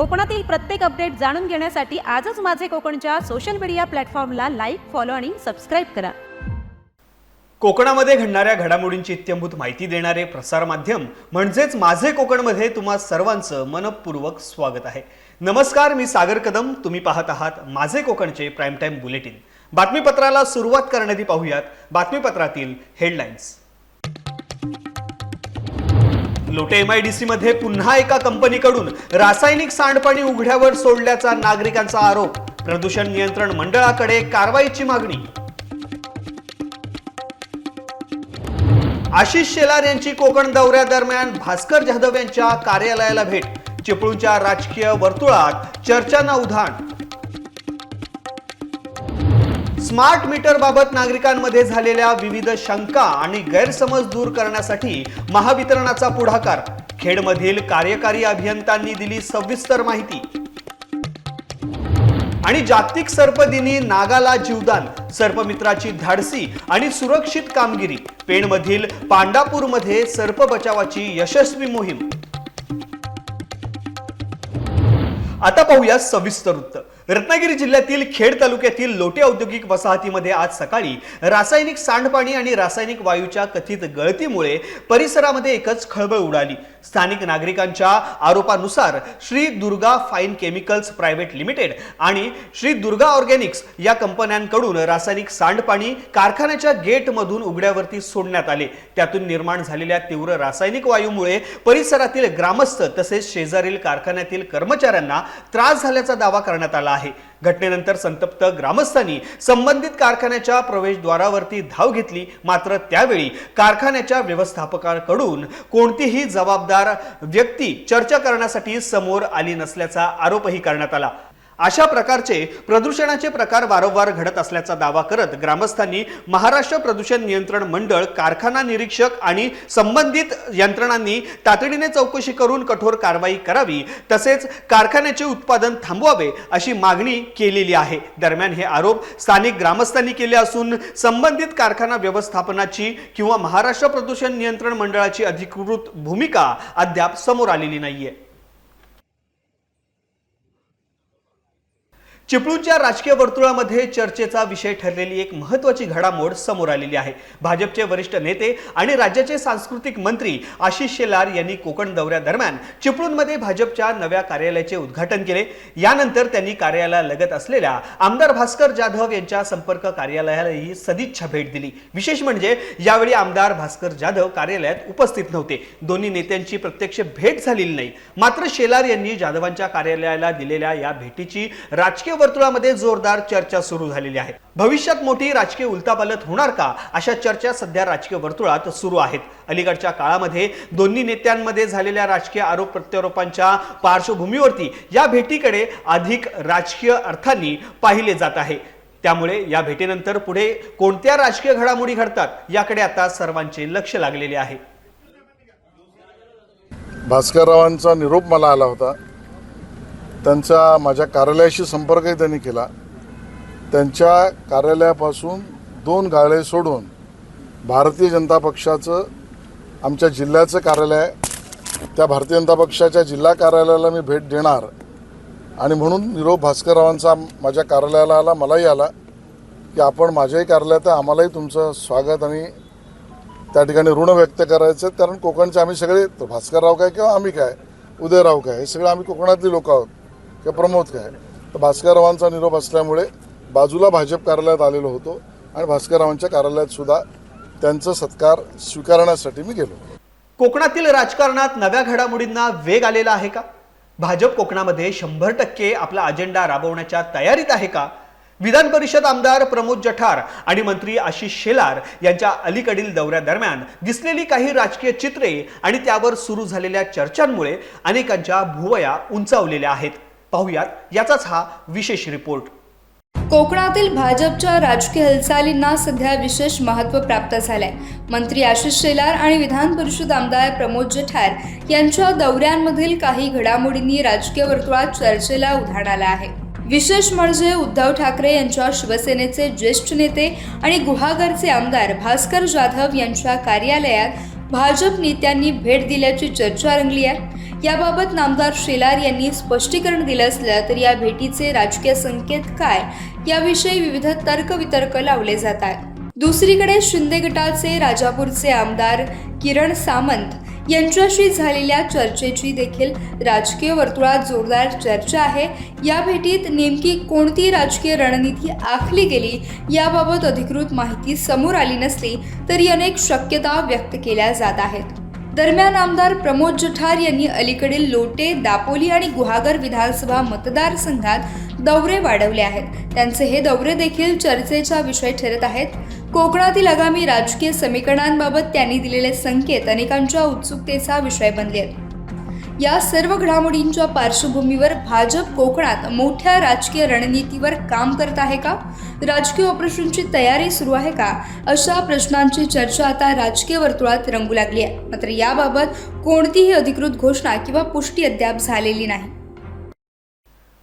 कोकणातील प्रत्येक अपडेट जाणून घेण्यासाठी आजच माझे कोकणच्या सोशल मीडिया प्लॅटफॉर्मला लाईक, फॉलो आणि सबस्क्राईब करा. कोकणामध्ये घडणाऱ्या घडामोडींची इत्थंभूत माहिती देणारे प्रसार माध्यम म्हणजेच माझे कोकणमध्ये तुम्हा सर्वांचं मनपूर्वक स्वागत आहे. नमस्कार, मी सागर कदम. तुम्ही पाहत आहात माझे कोकणचे प्राईम टाइम बुलेटिन. बातमीपत्राला सुरुवात करण्याआधी पाहूयात बातमीपत्रातील हेडलाईन्स. लोटे MIDC मध्ये पुन्हा एका कंपनीकडून रासायनिक सांडपाणी उघड्यावर सोडल्याचा नागरिकांचा आरोप. प्रदूषण नियंत्रण मंडळाकडे कारवाईची मागणी. आशिष शेलार यांची कोकण दौऱ्यादरम्यान भास्कर जाधव यांच्या कार्यालयाला भेट. चिपळूणच्या राजकीय वर्तुळात चर्चांना उधाण. स्मार्ट मीटर बाबत नागरिकांमध्ये झालेल्या विविध शंका आणि गैरसमज दूर करण्यासाठी महावितरणाचा पुढाकार. खेडमधील कार्यकारी अभियंत्यांनी दिली सविस्तर माहिती. आणि जागतिक सर्प दिनी नागाला जीवदान. सर्पमित्राची धाडसी आणि सुरक्षित कामगिरी. पेणमधील पांडापूरमध्ये सर्प बचावाची यशस्वी मोहीम. आता पाहूया सविस्तर वृत्त. रत्नागिरी जिल्ह्यातील खेड तालुक्यातील लोटे औद्योगिक वसाहतीमध्ये आज सकाळी रासायनिक सांडपाणी आणि रासायनिक वायूच्या कथित गळतीमुळे परिसरामध्ये एकच खळबळ उडाली. स्थानिक नागरिकांच्या आरोपानुसार Shri Durga fine chemicals private limited आणि श्री दुर्गा ऑर्गॅनिक्स या कंपन्यांकडून रासायनिक सांडपाणी कारखान्याच्या गेटमधून उघड्यावरती सोडण्यात आले. त्यातून निर्माण झालेल्या तीव्र रासायनिक वायूमुळे परिसरातील ग्रामस्थ तसेच शेजारील कारखान्यातील कर्मचाऱ्यांना त्रास झाल्याचा दावा करण्यात आला आहे. घटनेनंतर संतप्त ग्रामस्थांनी संबंधित कारखान्याच्या प्रवेशद्वारावरती धाव घेतली. मात्र त्यावेळी कारखान्याच्या व्यवस्थापकांकडून कोणतीही जबाबदार व्यक्ती चर्चा करण्यासाठी समोर आली नसल्याचा आरोपही करण्यात आला. अशा प्रकारचे प्रदूषणाचे प्रकार वारंवार घडत असल्याचा दावा करत ग्रामस्थांनी महाराष्ट्र प्रदूषण नियंत्रण मंडळ, कारखाना निरीक्षक आणि संबंधित यंत्रणांनी तातडीने चौकशी करून कठोर कारवाई करावी तसेच कारखान्याचे उत्पादन थांबवावे अशी मागणी केलेली आहे. दरम्यान हे आरोप स्थानिक ग्रामस्थांनी केले असून संबंधित कारखाना व्यवस्थापनाची किंवा महाराष्ट्र प्रदूषण नियंत्रण मंडळाची अधिकृत भूमिका अद्याप समोर आलेली नाहीये. चिपळूणच्या राजकीय वर्तुळामध्ये चर्चेचा विषय ठरलेली एक महत्त्वाची घडामोड समोर आलेली आहे. भाजपचे वरिष्ठ नेते आणि राज्याचे सांस्कृतिक मंत्री आशिष शेलार यांनी कोकण दौऱ्यादरम्यान चिपळूणमध्ये भाजपच्या नव्या कार्यालयाचे उद्घाटन केले. यानंतर त्यांनी कार्यालयालगत असलेल्या आमदार भास्कर जाधव यांच्या संपर्क कार्यालयालाही सदिच्छा भेट दिली. विशेष म्हणजे यावेळी आमदार भास्कर जाधव कार्यालयात उपस्थित नव्हते. दोन्ही नेत्यांची प्रत्यक्ष भेट झालेली नाही. मात्र शेलार यांनी जाधवांच्या कार्यालयाला दिलेल्या या भेटीची राजकीय वर्तुळामध्ये जोरदार चर्चा सुरू झालेली आहे. भविष्यात मोठी राजकीय उलथापालथ होणार का अशा चर्चा सध्या राजकीय वर्तुळात सुरू आहेत. अलीकडच्या काळामध्ये दोन्ही नेत्यांमध्ये झालेल्या राजकीय आरोप प्रत्यारोपांच्या पार्श्वभूमीवरती या भेटीकडे अधिक राजकीय अर्थांनी पाहिले जात आहे. त्यामुळे या भेटीनंतर पुढे कोणत्या राजकीय घडामोडी घडतात याकडे आता सर्वांचे लक्ष लागलेले आहे. भास्कररावांचा निरोप मला आला होता. त्यांचा माझ्या कार्यालयाशी संपर्कही त्यांनी केला. त्यांच्या कार्यालयापासून 2 गाळे सोडून भारतीय जनता पक्षाचं आमच्या जिल्ह्याचं कार्यालय, त्या भारतीय जनता पक्षाच्या जिल्हा कार्यालयाला मी भेट देणार आणि म्हणून निरोप भास्कररावांचा माझ्या कार्यालयाला आला. मलाही आला की आपण माझ्याही कार्यालयात आम्हालाही तुमचं स्वागत आणि त्या ठिकाणी ऋण व्यक्त करायचं. कारण कोकणचे आम्ही सगळे, भास्करराव काय किंवा आम्ही काय, उदयराव काय, हे सगळे आम्ही कोकणातली लोक आहोत किंवा प्रमोद काय. तर भास्कररावांचा निरोप असल्यामुळे बाजूला भाजप कार्यालयात आलेलो होतो आणि भास्कररावांच्या कार्यालयात सुद्धा त्यांचा सत्कार स्वीकारण्यासाठी मी गेलो. कोकणातील राजकारणात नव्या घडामोडींना वेग आलेला आहे का? भाजप कोकणामध्ये 100% आपला अजेंडा राबवण्याच्या तयारीत आहे का? विधान परिषद आमदार प्रमोद जठार आणि मंत्री आशिष शेलार यांच्या अलीकडील दौऱ्यादरम्यान दिसलेली काही राजकीय चित्रे आणि त्यावर सुरू झालेल्या चर्चांमुळे अनेकांच्या भुवया उंचावलेल्या आहेत. पाहुयात याचाच हा विशेष रिपोर्ट. कोकणातील भाजपच्या राजकीय हालचालींना सध्या विशेष महत्त्व प्राप्त झालंय. मंत्री आशिष शेलार आणि विधान परिषद आमदार प्रमोद जठार यांच्या दौऱ्यांमधील काही घडामोडींनी राजकीय वर्तुळात चर्चेला उधाण आलं आहे. विशेष म्हणजे उद्धव ठाकरे यांच्या शिवसेनेचे ज्येष्ठ नेते आणि गुहागरचे आमदार भास्कर जाधव यांच्या कार्यालयात भाजप नेत्यांनी भेट दिल्याची चर्चा रंगली आहे. याबाबत नामदार शेलार यांनी स्पष्टीकरण दिलं असलं तरी या भेटीचे राजकीय संकेत काय याविषयी विविध तर्कवितर्क लावले जात आहेत. दुसरीकडे शिंदे गटाचे राजापूरचे आमदार किरण सामंत यांच्याशी झालेल्या चर्चेची देखील राजकीय वर्तुळात जोरदार चर्चा आहे. या भेटीत नेमकी कोणती राजकीय रणनीती आखली गेली याबाबत अधिकृत माहिती समोर आली नसली तरी अनेक शक्यता व्यक्त केल्या जात आहेत. दरम्यान आमदार प्रमोद जठार यांनी अलीकडील लोटे, दापोली आणि गुहागर विधानसभा मतदारसंघात दौरे वाढवले आहेत. त्यांचे हे दौरे देखील चर्चेचा विषय ठरत आहेत. कोकणातील आगामी राजकीय समीकरणांबाबत त्यांनी दिलेले संकेत अनेकांच्या उत्सुकतेचा विषय बनले आहेत. या सर्व घडामोडींच्या पार्श्वभूमीवर भाजप कोकणात मोठ्या राजकीय रणनीतीवर काम करत आहे का? राजकीय ऑपरेशनची तयारी सुरू आहे का? अशा प्रश्नांची चर्चा आता राजकीय वर्तुळात रंगू लागली आहे. मात्र याबाबत कोणतीही अधिकृत घोषणा किंवा पुष्टी अद्याप झालेली नाही.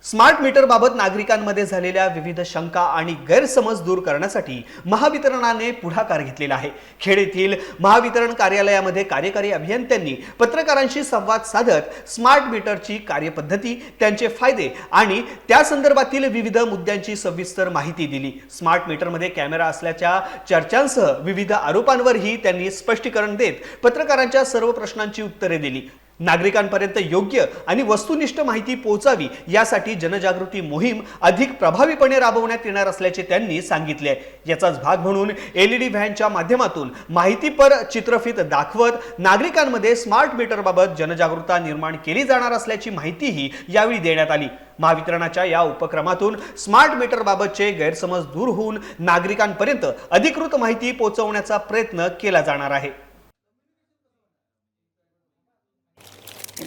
स्मार्ट मीटरबाबत नागरिकांमध्ये झालेल्या विविध शंका आणि गैरसमज दूर करण्यासाठी महावितरणाने पुढाकार घेतलेला आहे. खेड येथील महावितरण कार्यालयामध्ये कार्यकारी अभियंत्यांनी पत्रकारांशी संवाद साधत स्मार्ट मीटरची कार्यपद्धती, त्यांचे फायदे आणि त्या संदर्भातील विविध मुद्द्यांची सविस्तर माहिती दिली. स्मार्ट मीटरमध्ये कॅमेरा असल्याच्या चर्चांसह विविध आरोपांवरही त्यांनी स्पष्टीकरण देत पत्रकारांच्या सर्व प्रश्नांची उत्तरे दिली. नागरिकांपर्यंत योग्य आणि वस्तुनिष्ठ माहिती पोहोचावी यासाठी जनजागृती मोहीम अधिक प्रभावीपणे राबवण्यात येणार असल्याचे त्यांनी सांगितले. याचाच भाग म्हणून LED व्हॅनच्या माध्यमातून माहितीपर चित्रफित दाखवत नागरिकांमध्ये स्मार्ट मीटरबाबत जनजागृती निर्माण केली जाणार असल्याची माहितीही यावेळी देण्यात आली. महावितरणाच्या या उपक्रमातून स्मार्ट मीटरबाबतचे गैरसमज दूर होऊन नागरिकांपर्यंत अधिकृत माहिती पोहोचवण्याचा प्रयत्न केला जाणार आहे.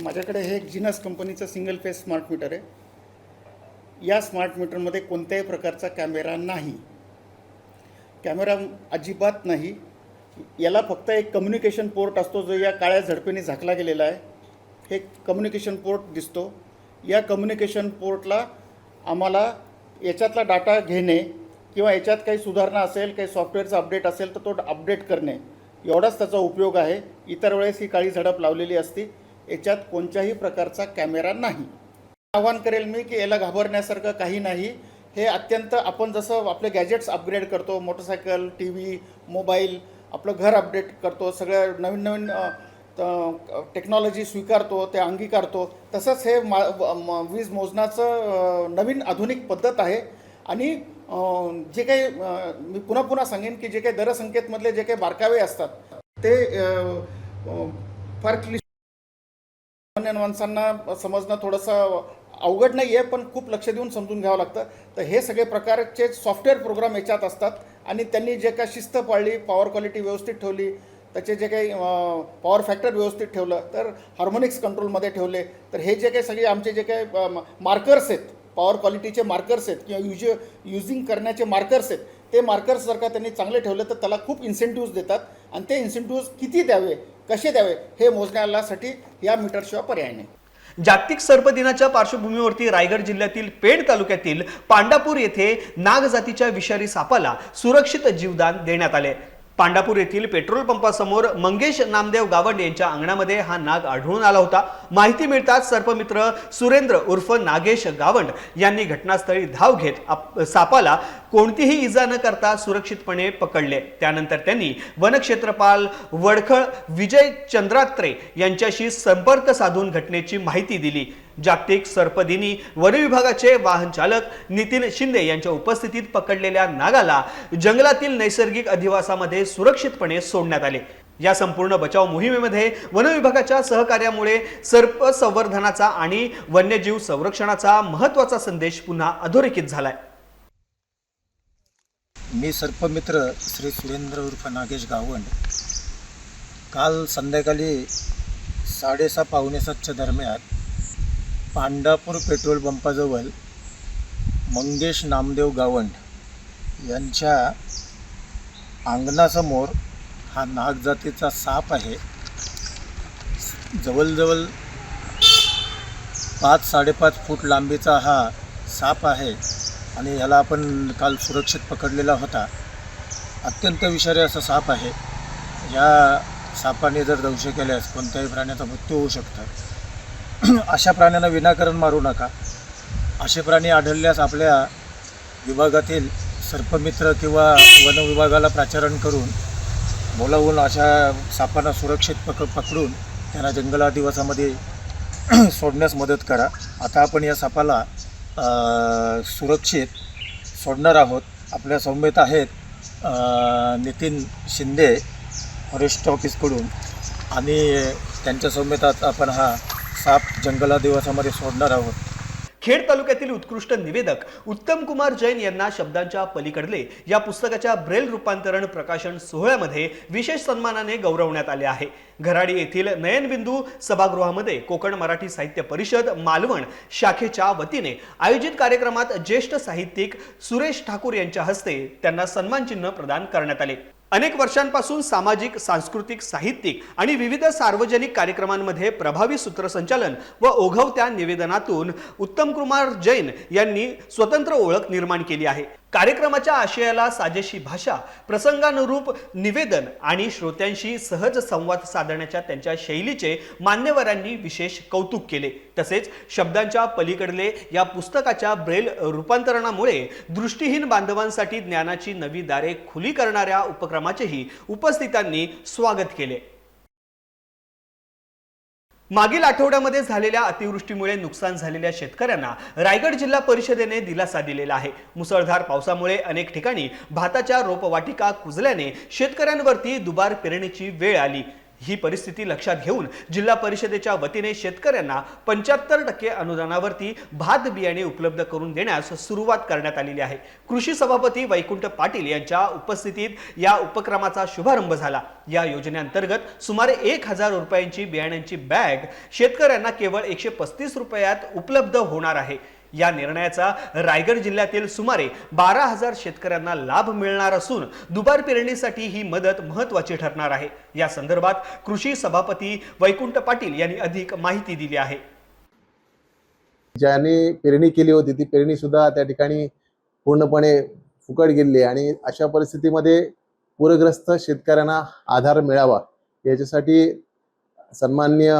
माझ्याकडे हे एक जिनस कंपनीचं सिंगल फेस स्मार्ट मीटर आहे. या स्मार्ट मीटरमध्ये कोणत्याही प्रकारचा कॅमेरा नाही, कॅमेरा अजिबात नाही. याला फक्त एक कम्युनिकेशन पोर्ट असतो जो या काळ्या झडपेने झाकला गेलेला आहे. हे कम्युनिकेशन पोर्ट दिसतो. या कम्युनिकेशन पोर्टला आम्हाला याच्यातला डाटा घेणे किंवा याच्यात काही सुधारणा असेल, काही सॉफ्टवेअरचा अपडेट असेल तर तो अपडेट करणे एवढाच त्याचा उपयोग आहे. इतर वेळेस ही काळी झडप लावलेली असती. याच्यात कोणत्याही प्रकारचा कॅमेरा नाही. आवाहन करेल मी की याला घाबरण्यासारखं काही नाही. हे अत्यंत आपण जसं आपले गॅजेट्स अपग्रेड करतो, मोटरसायकल, TV, मोबाईल, आपलं घर अपडेट करतो, सगळ्या नवीन नवीन टेक्नॉलॉजी स्वीकारतो, ते अंगीकारतो, तसंच हे वीज मोजण्याचं नवीन आधुनिक पद्धत आहे. आणि जे काही मी पुन्हा पुन्हा सांगेन की जे काही दरसंकेतमधले जे काही बारकावे असतात ते फार सामान्य माणसांना समजणं थोडंसं अवघड नाही आहे, पण खूप लक्ष देऊन समजून घ्यावं लागतं. तर हे सगळे प्रकारचे सॉफ्टवेअर प्रोग्राम याच्यात असतात आणि त्यांनी जे काही शिस्त पाळली, पॉवर क्वालिटी व्यवस्थित ठेवली, त्याचे जे काही पॉवर फॅक्टर व्यवस्थित ठेवलं, तर हार्मोनिक्स कंट्रोलमध्ये ठेवले, तर हे जे काही सगळे आमचे जे काही मार्कर्स आहेत, पॉवर क्वालिटीचे मार्कर्स आहेत किंवा युजिंग करण्याचे मार्कर्स आहेत, ते मार्कर्स जर का त्यांनी चांगले ठेवले तर त्याला खूप इन्सेंटिव्ज देतात. आणि ते इन्सेंटिव्ज किती द्यावे, कसे द्यावे हे मोजण्यासाठी या मीटरशिवाय पर्याय नाही. जागतिक सर्प दिनाच्या पार्श्वभूमीवरती रायगड जिल्ह्यातील पेण तालुक्यातील पांडापूर येथे नाग जातीच्या विषारी सापाला सुरक्षित जीवदान देण्यात आले. पांडापूर येथील पेट्रोल पंपासमोर मंगेश नामदेव गावंड यांच्या अंगणामध्ये हा नाग आढळून आला होता. माहिती मिळताच सर्पमित्र सुरेंद्र उर्फ नागेश गावंड यांनी घटनास्थळी धाव घेत सापाला कोणतीही इजा न करता सुरक्षितपणे पकडले. त्यानंतर त्यांनी वनक्षेत्रपाल वडखळ विजय चंद्रात्रे यांच्याशी संपर्क साधून घटनेची माहिती दिली. जागतिक सर्पदिनी वन विभागाचे वाहन चालक नितीन शिंदे यांच्या उपस्थितीत पकडलेल्या नागाला जंगलातील नैसर्गिक अधिवासामध्ये सुरक्षितपणे सोडण्यात आले. या संपूर्ण बचाव मोहिमेमध्ये वन विभागाच्या सहकार्यामुळे सर्प संवर्धनाचा आणि वन्यजीव संरक्षणाचा महत्त्वाचा संदेश पुन्हा अधोरेखित झालाय. मी सर्पमित्र श्री सुरेंद्र उर्फ नागेश गावंड काल संध्याकाळी 6:30 पावणे 7च्या दरम्यान पांडापूर पेट्रोल पंपाजवळ मंगेश नामदेव गावंड यांच्या अंगणासमोर हा नाग जातीचा साप आहे. जवळजवळ 5-5.5 फूट लांबीचा हा साप आहे आणि ह्याला आपण काल सुरक्षित पकडलेला होता. अत्यंत विषारी असा साप आहे. या सापाने जर दंश केल्यास कोणत्याही प्राण्याचा मृत्यू होऊ शकतो. अशा प्राण्यांना विनाकारण मारू नका. असे प्राणी आढळल्यास आपल्या विभागातील सर्पमित्र किंवा वन विभागाला प्राचारण करून बोलावून अशा सापांना सुरक्षित पकडून त्यांना जंगलादिवासामध्ये सोडण्यास मदत करा. आता आपण या सापाला सुरक्षित सोडणार आहोत. आपल्या सौम्यत आहेत नितीन शिंदे फॉरेस्ट ऑफिसकडून आणि त्यांच्या सौम्यतात आपण हा साप जंगलादिवासामध्ये सोडणार आहोत. खेड तालुक्यातील उत्कृष्ट निवेदक उत्तम कुमार जैन यांना शब्दांच्या पलीकडले या पुस्तकाच्या ब्रेल रूपांतरण प्रकाशन सोहळ्यामध्ये विशेष सन्मानाने गौरवण्यात आले आहे. घराडी येथील नयनबिंदू सभागृहामध्ये कोकण मराठी साहित्य परिषद मालवण शाखेच्या वतीने आयोजित कार्यक्रमात ज्येष्ठ साहित्यिक सुरेश ठाकूर यांच्या हस्ते त्यांना सन्मान चिन्ह प्रदान करण्यात आले. अनेक वर्षांपासून सामाजिक, सांस्कृतिक, साहित्यिक आणि विविध सार्वजनिक कार्यक्रमांमध्ये प्रभावी सूत्रसंचालन व ओघवत्या निवेदनातून उत्तम कुमार जैन यांनी स्वतंत्र ओळख निर्माण केली आहे. कार्यक्रमाच्या आशयाला साजेशी भाषा, प्रसंगानुरूप निवेदन आणि श्रोत्यांशी सहज संवाद साधण्याच्या त्यांच्या शैलीचे मान्यवरांनी विशेष कौतुक केले. तसेच शब्दांच्या पलीकडले या पुस्तकाच्या ब्रेल रूपांतरणामुळे दृष्टीहीन बांधवांसाठी ज्ञानाची नवी दारे खुली करणाऱ्या उपक्रमाचेही उपस्थितांनी स्वागत केले. मागील आठवड्यामध्ये झालेल्या अतिवृष्टीमुळे नुकसान झालेल्या शेतकऱ्यांना रायगड जिल्हा परिषदेने दिलासा दिलेला आहे. मुसळधार पावसामुळे अनेक ठिकाणी भाताच्या रोपवाटिका कुजल्याने शेतकऱ्यांवरती दुबार पेरणीची वेळ आली. ही परिस्थिती लक्षात घेऊन जिल्हा परिषदेच्या वतीने शेतकऱ्यांना 75% अनुदानावरती भात बियाणे उपलब्ध करून देण्यास सुरुवात करण्यात आलेली आहे. कृषी सभापती वैकुंठ पाटील यांच्या उपस्थितीत या उपक्रमाचा शुभारंभ झाला. या योजनेअंतर्गत सुमारे 1000 रुपयांची बियाण्यांची बॅग शेतकऱ्यांना केवळ 135 रुपयात उपलब्ध होणार आहे. या निर्णयाचा रायगड जिल्ह्यातील सुमारे 12,000 शेतकऱ्यांना लाभ मिळणार असून दुबार पेरणीसाठी ही मदत महत्त्वाची ठरणार आहे. या संदर्भात कृषी सभापती वैकुंठ पाटील यांनी अधिक माहिती दिली आहे. ज्याने पेरणी केली होती ती पेरणी सुद्धा त्या ठिकाणी पूर्णपणे फुकट गेली आणि अशा परिस्थितीमध्ये पूरग्रस्त शेतकऱ्यांना आधार मिळावा याच्यासाठी सन्माननीय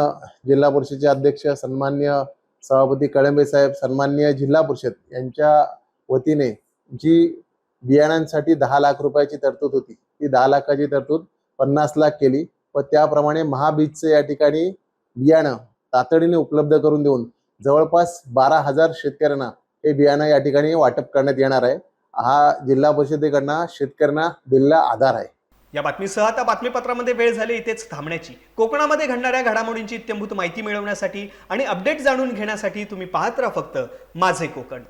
जिल्हा परिषदेचे अध्यक्ष, सन्माननीय सभापती कळंबे साहेब, सन्माननीय जिल्हा परिषद यांच्या वतीने जी बियाणांसाठी 10 लाख रुपयाची तरतूद होती ती 10 लाखाची तरतूद 50 लाख केली व त्याप्रमाणे महाबीजचं या ठिकाणी बियाणं तातडीने उपलब्ध करून देऊन जवळपास 12,000 शेतकऱ्यांना हे बियाणं या ठिकाणी वाटप करण्यात येणार आहे. हा जिल्हा परिषदेकडनं शेतकऱ्यांना दिलेला आधार आहे. या बातमीसह आता बातमीपत्रामध्ये वेळ झाली इथेच थांबण्याची. कोकणामध्ये घडणाऱ्या घडामोडींची इत्यंभूत माहिती मिळवण्यासाठी आणि अपडेट जाणून घेण्यासाठी तुम्ही पाहत राहा फक्त माझे कोकण.